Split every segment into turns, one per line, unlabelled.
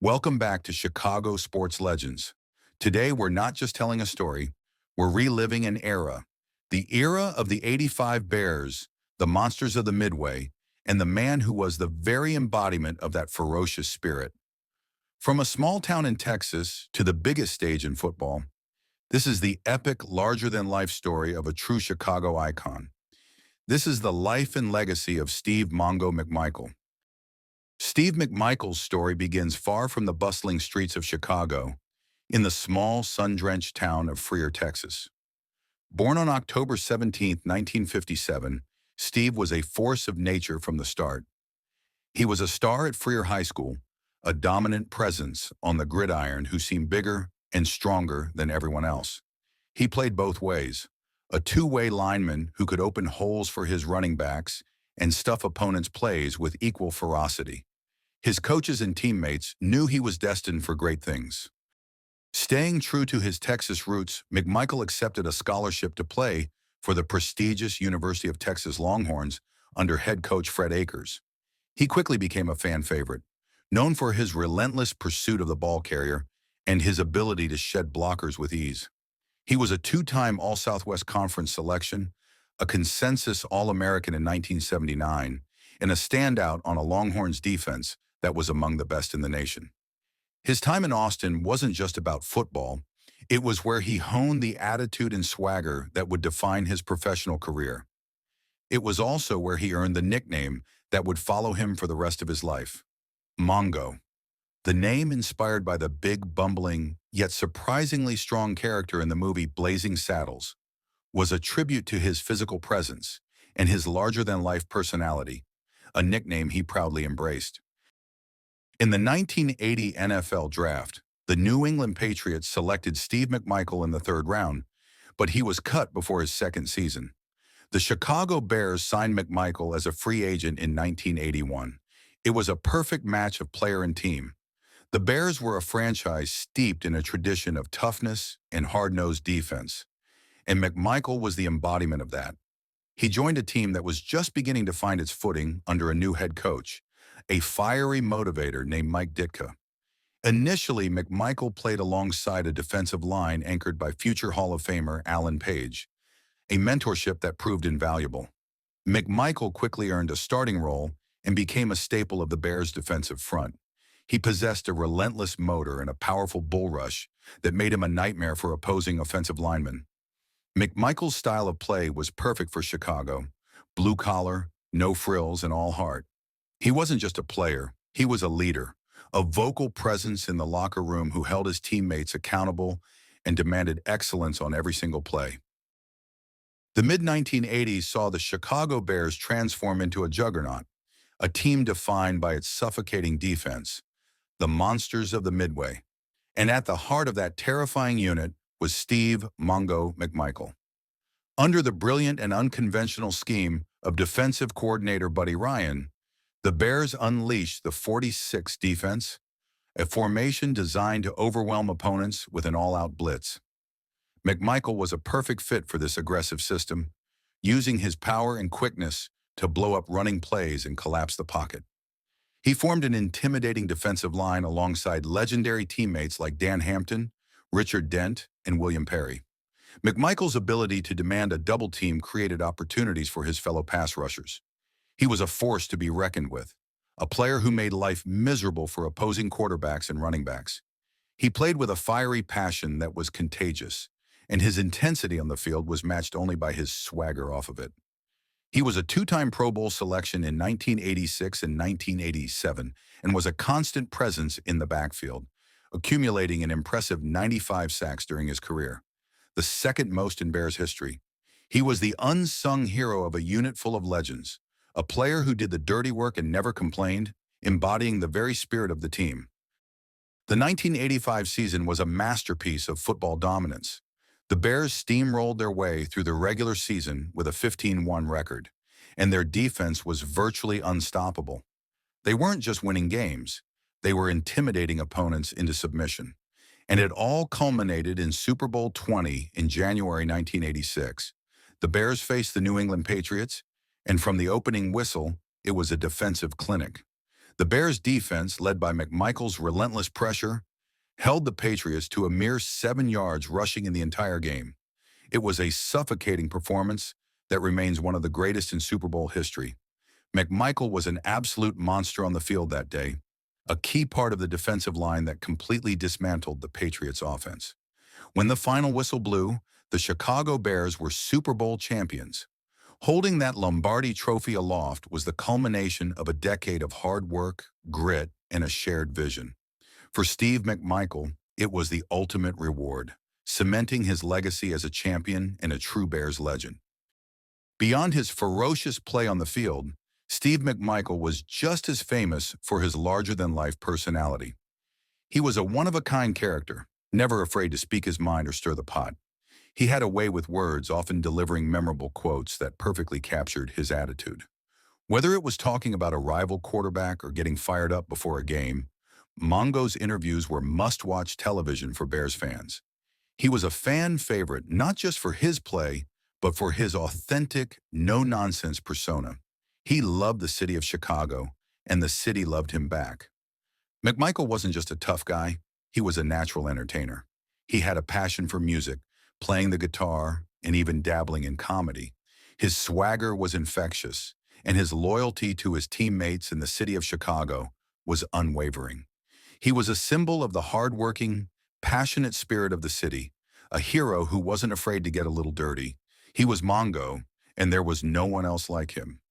Welcome back to Chicago Sports Legends. Today, we're not just telling a story, we're reliving an era. The era of the '85 Bears, the monsters of the Midway, and the man who was the very embodiment of that ferocious spirit. From a small town in Texas to the biggest stage in football, this is the epic, larger-than-life story of a true Chicago icon. This is the life and legacy of Steve Mongo McMichael. Steve McMichael's story begins far from the bustling streets of Chicago, in the small, sun-drenched town of Freer, Texas. Born on October 17, 1957, Steve was a force of nature from the start. He was a star at Freer High School, a dominant presence on the gridiron who seemed bigger and stronger than everyone else. He played both ways, a two-way lineman who could open holes for his running backs and stuff opponents' plays with equal ferocity. His coaches and teammates knew he was destined for great things. Staying true to his Texas roots, McMichael accepted a scholarship to play for the prestigious University of Texas Longhorns under head coach Fred Akers. He quickly became a fan favorite, known for his relentless pursuit of the ball carrier and his ability to shed blockers with ease. He was a two-time All-Southwest Conference selection, a consensus All-American in 1979, and a standout on a Longhorns defense that was among the best in the nation. His time in Austin wasn't just about football. It was where he honed the attitude and swagger that would define his professional career. It was also where he earned the nickname that would follow him for the rest of his life, Mongo. The name, inspired by the big, bumbling, yet surprisingly strong character in the movie Blazing Saddles, was a tribute to his physical presence and his larger-than-life personality, a nickname he proudly embraced. In the 1980 NFL Draft, the New England Patriots selected Steve McMichael in the third round, but he was cut before his second season. The Chicago Bears signed McMichael as a free agent in 1981. It was a perfect match of player and team. The Bears were a franchise steeped in a tradition of toughness and hard-nosed defense, and McMichael was the embodiment of that. He joined a team that was just beginning to find its footing under a new head coach, a fiery motivator named Mike Ditka. Initially, McMichael played alongside a defensive line anchored by future Hall of Famer Alan Page, a mentorship that proved invaluable. McMichael quickly earned a starting role and became a staple of the Bears' defensive front. He possessed a relentless motor and a powerful bull rush that made him a nightmare for opposing offensive linemen. McMichael's style of play was perfect for Chicago, blue collar, no frills, and all heart. He wasn't just a player, he was a leader, a vocal presence in the locker room who held his teammates accountable and demanded excellence on every single play. The mid-1980s saw the Chicago Bears transform into a juggernaut, a team defined by its suffocating defense, the monsters of the Midway. And at the heart of that terrifying unit was Steve Mongo McMichael. Under the brilliant and unconventional scheme of defensive coordinator Buddy Ryan, the Bears unleashed the 46 defense, a formation designed to overwhelm opponents with an all-out blitz. McMichael was a perfect fit for this aggressive system, using his power and quickness to blow up running plays and collapse the pocket. He formed an intimidating defensive line alongside legendary teammates like Dan Hampton, Richard Dent, and William Perry. McMichael's ability to demand a double team created opportunities for his fellow pass rushers. He was a force to be reckoned with, a player who made life miserable for opposing quarterbacks and running backs. He played with a fiery passion that was contagious, and his intensity on the field was matched only by his swagger off of it. He was a two-time Pro Bowl selection in 1986 and 1987 and was a constant presence in the backfield, accumulating an impressive 95 sacks during his career, the second most in Bears history. He was the unsung hero of a unit full of legends, a player who did the dirty work and never complained, embodying the very spirit of the team. The 1985 season was a masterpiece of football dominance. The Bears steamrolled their way through the regular season with a 15-1 record, and their defense was virtually unstoppable. They weren't just winning games, they were intimidating opponents into submission. And it all culminated in Super Bowl 20 in January 1986. The Bears faced the New England Patriots, and from the opening whistle, it was a defensive clinic. The Bears' defense, led by McMichael's relentless pressure, held the Patriots to a mere 7 yards rushing in the entire game. It was a suffocating performance that remains one of the greatest in Super Bowl history. McMichael was an absolute monster on the field that day, a key part of the defensive line that completely dismantled the Patriots' offense. When the final whistle blew, the Chicago Bears were Super Bowl champions. Holding that Lombardi trophy aloft was the culmination of a decade of hard work, grit, and a shared vision. For Steve McMichael, it was the ultimate reward, cementing his legacy as a champion and a true Bears legend. Beyond his ferocious play on the field, Steve McMichael was just as famous for his larger-than-life personality. He was a one-of-a-kind character, never afraid to speak his mind or stir the pot. He had a way with words, often delivering memorable quotes that perfectly captured his attitude. Whether it was talking about a rival quarterback or getting fired up before a game, Mongo's interviews were must-watch television for Bears fans. He was a fan favorite not just for his play, but for his authentic, no-nonsense persona. He loved the city of Chicago, and the city loved him back. McMichael wasn't just a tough guy, he was a natural entertainer. He had a passion for music, playing the guitar, and even dabbling in comedy. His swagger was infectious, and his loyalty to his teammates in the city of Chicago was unwavering. He was a symbol of the hardworking, passionate spirit of the city, a hero who wasn't afraid to get a little dirty. He was Mongo, and there was no one else like him.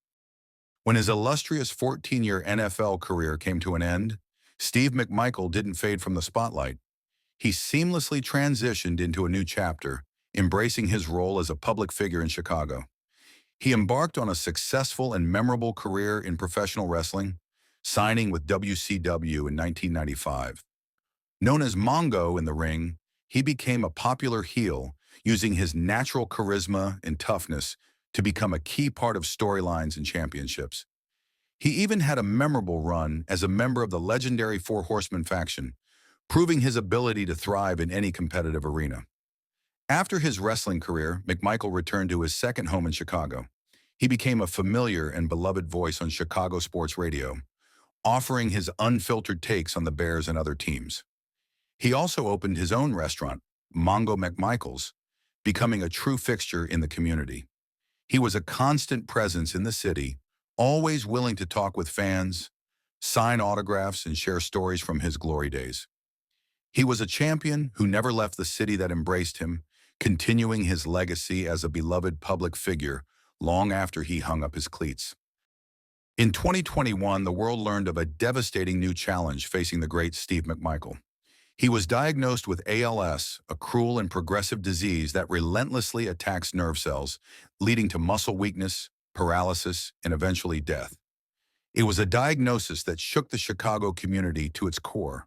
When his illustrious 14-year NFL career came to an end, Steve McMichael didn't fade from the spotlight. He seamlessly transitioned into a new chapter, embracing his role as a public figure in Chicago. He embarked on a successful and memorable career in professional wrestling, signing with WCW in 1995. Known as Mongo in the ring, he became a popular heel, using his natural charisma and toughness to become a key part of storylines and championships. He even had a memorable run as a member of the legendary Four Horsemen faction, proving his ability to thrive in any competitive arena. After his wrestling career, McMichael returned to his second home in Chicago. He became a familiar and beloved voice on Chicago sports radio, offering his unfiltered takes on the Bears and other teams. He also opened his own restaurant, Mongo McMichael's, becoming a true fixture in the community. He was a constant presence in the city, always willing to talk with fans, sign autographs, and share stories from his glory days. He was a champion who never left the city that embraced him, continuing his legacy as a beloved public figure long after he hung up his cleats. In 2021, the world learned of a devastating new challenge facing the great Steve McMichael. He was diagnosed with ALS, a cruel and progressive disease that relentlessly attacks nerve cells, leading to muscle weakness, paralysis, and eventually death. It was a diagnosis that shook the Chicago community to its core.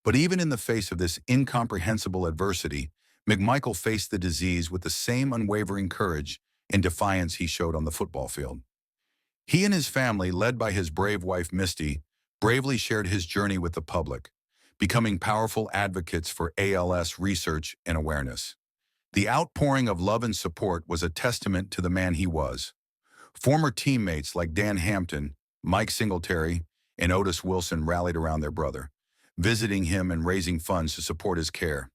But even in the face of this incomprehensible adversity, McMichael faced the disease with the same unwavering courage and defiance he showed on the football field. He and his family, led by his brave wife Misty, bravely shared his journey with the public, becoming powerful advocates for ALS research and awareness. The outpouring of love and support was a testament to the man he was. Former teammates like Dan Hampton, Mike Singletary, and Otis Wilson rallied around their brother, visiting him and raising funds to support his care.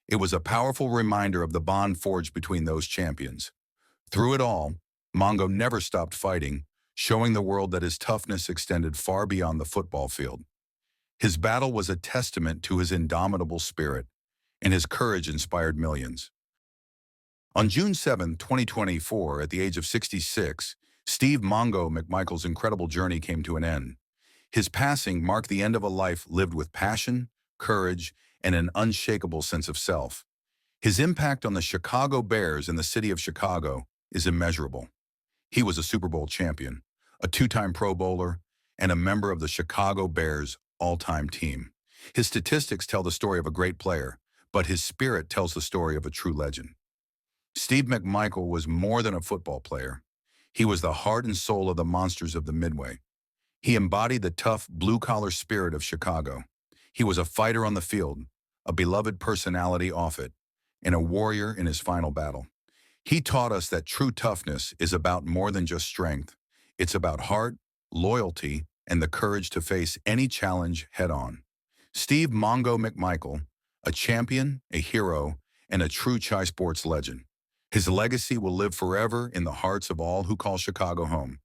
It was a powerful reminder of the bond forged between those champions. Through it all, Mongo never stopped fighting, showing the world that his toughness extended far beyond the football field. His battle was a testament to his indomitable spirit, and his courage inspired millions. On June 7, 2024, at the age of 66, Steve Mongo McMichael's incredible journey came to an end. His passing marked the end of a life lived with passion, courage, and an unshakable sense of self. His impact on the Chicago Bears and the city of Chicago is immeasurable. He was a Super Bowl champion, a two-time Pro Bowler, and a member of the Chicago Bears all-time team. His statistics tell the story of a great player, but his spirit tells the story of a true legend. Steve McMichael was more than a football player. He was the heart and soul of the monsters of the Midway. He embodied the tough, blue-collar spirit of Chicago. He was a fighter on the field, a beloved personality off it, and a warrior in his final battle. He taught us that true toughness is about more than just strength. It's about heart, loyalty, and the courage to face any challenge head-on. Steve Mongo McMichael, a champion, a hero, and a true ChiSports legend. His legacy will live forever in the hearts of all who call Chicago home.